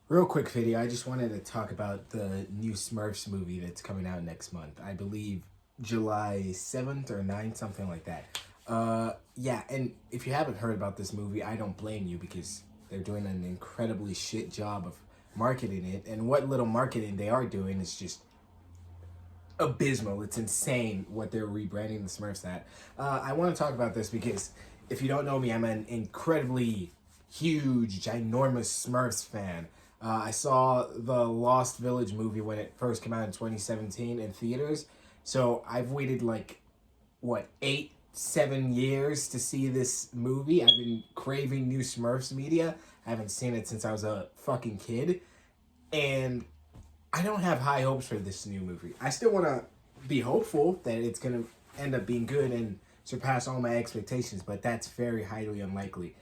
Real quick video, I just wanted to talk about the new Smurfs movie that's coming out next month. I believe July 7th or 9th, something like that. Yeah, and if you haven't heard about this movie, I don't blame you because they're doing an incredibly shit job of marketing it. And what little marketing they are doing is just abysmal. It's insane what they're rebranding the Smurfs at. I want to talk about this because if you don't know me, I'm an incredibly huge, ginormous Smurfs fan. I saw the Lost Village movie when it first came out in 2017 in theaters. So I've waited like, what, 7 years to see this movie. I've been craving new Smurfs media. I haven't seen it since I was a fucking kid. And I don't have high hopes for this new movie. I still want to be hopeful that it's going to end up being good and surpass all my expectations, but that's very highly unlikely.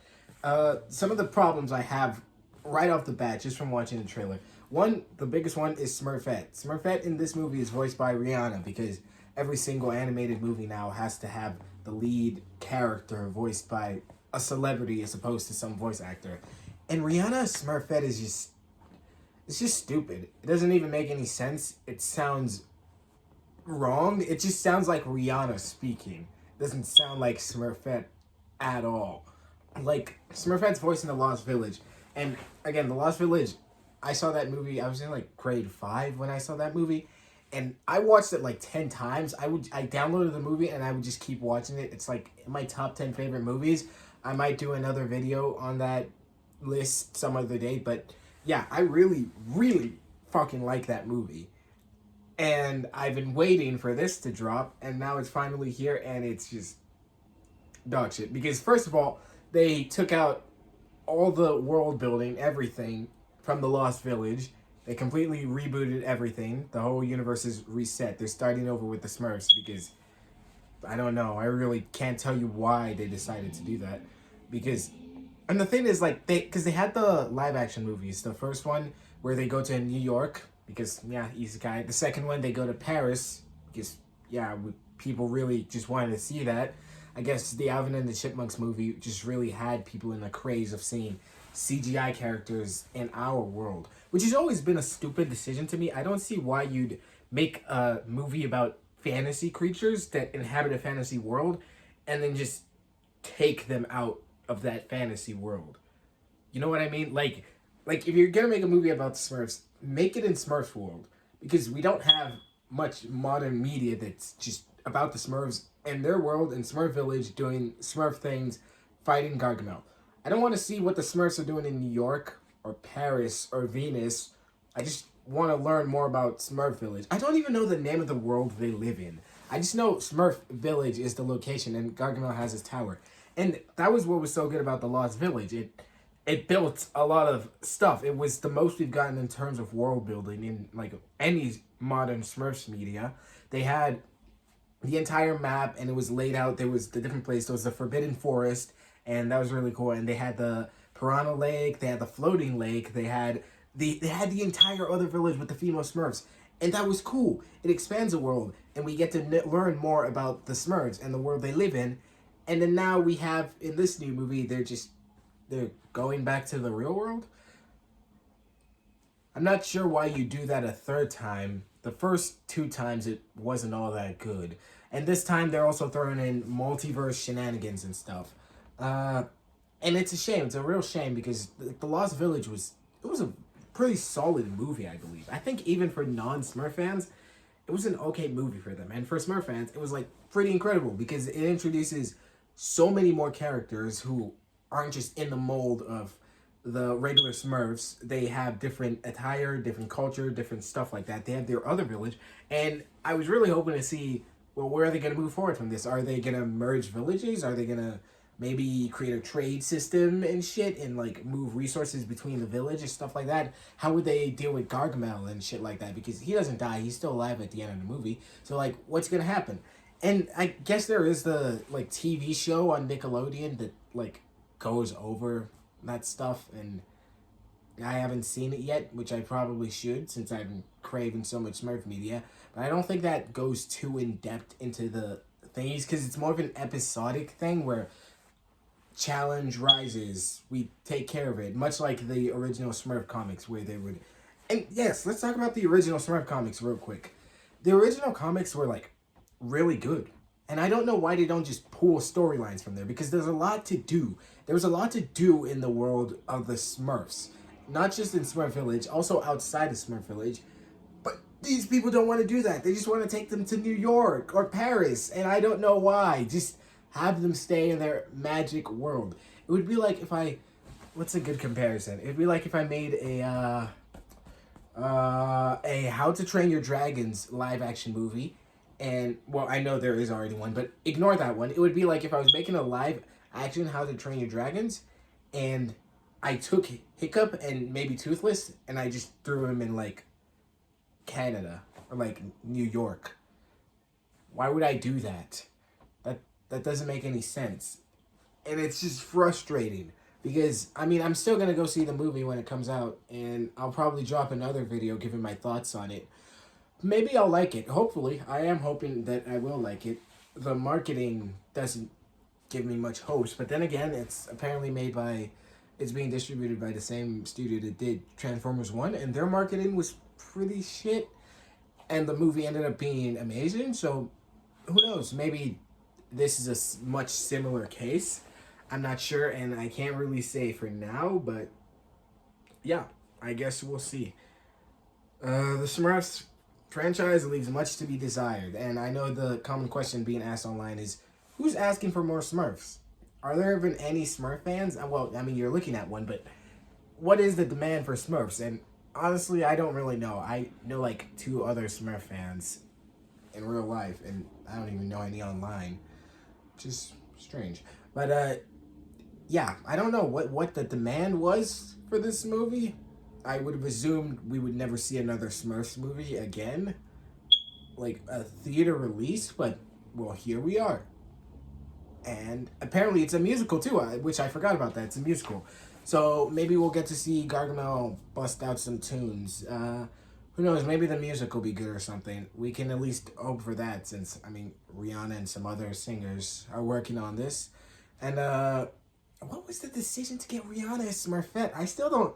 Some of the problems I have right off the bat, just from watching the trailer. One, the biggest one is Smurfette. Smurfette in this movie is voiced by Rihanna because every single animated movie now has to have the lead character voiced by a celebrity as opposed to some voice actor. And Rihanna's Smurfette is just it's just stupid. It doesn't even make any sense. It sounds wrong. It just sounds like Rihanna speaking. It doesn't sound like Smurfette at all. Like, Smurfette's voice in The Lost Village. And, again, The Lost Village, I saw that movie, I was in, like, grade 5 when I saw that movie. And I watched it, like, 10 times. I downloaded the movie, and I would just keep watching it. It's, like, in my top 10 favorite movies. I might do another video on that list some other day, but yeah, I really, really fucking like that movie. And I've been waiting for this to drop, and now it's finally here, and it's just dog shit. Because, first of all, they took out all the world building, everything from the Lost Village. They completely rebooted everything. The whole universe is reset. They're starting over with the Smurfs because I don't know. I really can't tell you why they decided to do that. Because and the thing is, like, because they had the live action movies. The first one where they go to New York because yeah, he's a guy. The second one they go to Paris because yeah, people really just wanted to see that. I guess the Alvin and the Chipmunks movie just really had people in a craze of seeing CGI characters in our world, which has always been a stupid decision to me. I don't see why you'd make a movie about fantasy creatures that inhabit a fantasy world and then just take them out of that fantasy world. You know what I mean? Like if you're gonna make a movie about the Smurfs, make it in Smurfs world because we don't have much modern media that's just about the Smurfs and their world in Smurf Village doing Smurf things, fighting Gargamel. I don't want to see what the Smurfs are doing in New York or Paris or Venus. I just want to learn more about Smurf Village. I don't even know the name of the world they live in. I just know Smurf Village is the location and Gargamel has his tower. And that was what was so good about the Lost Village. It built a lot of stuff. It was the most we've gotten in terms of world building in like any modern Smurfs media. They had the entire map and it was laid out. There was the different place. There was the Forbidden Forest, and that was really cool. And they had the Piranha Lake. They had the floating lake. They had the entire other village with the female Smurfs, and that was cool. It expands the world, and we get to learn more about the Smurfs and the world they live in. And then now we have in this new movie, they're going back to the real world. I'm not sure why you do that a third time. The first two times it wasn't all that good. And this time they're also throwing in multiverse shenanigans and stuff. And it's a shame. It's a real shame because the Lost Village was a pretty solid movie, I believe. I think even for non-Smurf fans, it was an okay movie for them. And for Smurf fans, it was like pretty incredible because it introduces so many more characters who aren't just in the mold of the regular Smurfs. They have different attire, different culture, different stuff like that. They have their other village. And I was really hoping to see, well, where are they going to move forward from this? Are they going to merge villages? Are they going to maybe create a trade system and shit and like move resources between the villages, stuff like that? How would they deal with Gargamel and shit like that? Because he doesn't die. He's still alive at the end of the movie. So like, what's going to happen? And I guess there is the like TV show on Nickelodeon that like goes over that stuff, and I haven't seen it yet, which I probably should since I've been craving so much Smurf media. But I don't think that goes too in depth into the thingies because it's more of an episodic thing where challenge rises, we take care of it. Much like the original Smurf comics, where they would. And yes, let's talk about the original Smurf comics real quick. The original comics were like really good. And I don't know why they don't just pull storylines from there, because there's a lot to do. There was a lot to do in the world of the Smurfs. Not just in Smurf Village, also outside of Smurf Village. But these people don't want to do that. They just want to take them to New York or Paris. And I don't know why. Just have them stay in their magic world. It would be like if I... What's a good comparison? It would be like if I made a How to Train Your Dragons live action movie. And, well, I know there is already one, but ignore that one. It would be like if I was making a live action How to Train Your Dragons, and I took Hiccup and maybe Toothless, and I just threw him in, like, Canada, or, like, New York. Why would I do that? That doesn't make any sense. And it's just frustrating. Because, I mean, I'm still going to go see the movie when it comes out, and I'll probably drop another video giving my thoughts on it. Maybe I'll like it. Hopefully. I am hoping that I will like it. The marketing doesn't give me much hopes. But then again, it's apparently it's being distributed by the same studio that did Transformers 1. And their marketing was pretty shit. And the movie ended up being amazing. So, who knows? Maybe this is a much similar case. I'm not sure. And I can't really say for now. But, yeah. I guess we'll see. The Smurfs franchise leaves much to be desired, and I know the common question being asked online is, who's asking for more Smurfs? Are there even any Smurf fans? Well, I mean, you're looking at one, but what is the demand for Smurfs? And honestly, I don't really know. I know like 2 other Smurf fans in real life, and I don't even know any online, which is strange. But yeah, I don't know what the demand was for this movie. I would have assumed we would never see another Smurfs movie again, like a theater release, but, well, here we are. And apparently it's a musical too, which I forgot about that. It's a musical. So maybe we'll get to see Gargamel bust out some tunes. Who knows, maybe the music will be good or something. We can at least hope for that, since, I mean, Rihanna and some other singers are working on this. And, what was the decision to get Rihanna as Smurfette? I still don't...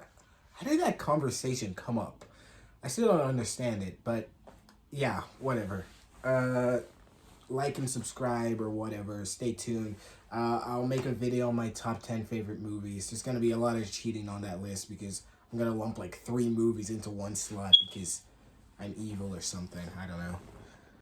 How did that conversation come up? I still don't understand it, but yeah, whatever. Like and subscribe or whatever. Stay tuned. I'll make a video on my top 10 favorite movies. There's going to be a lot of cheating on that list because I'm going to lump like 3 movies into one slot because I'm evil or something. I don't know.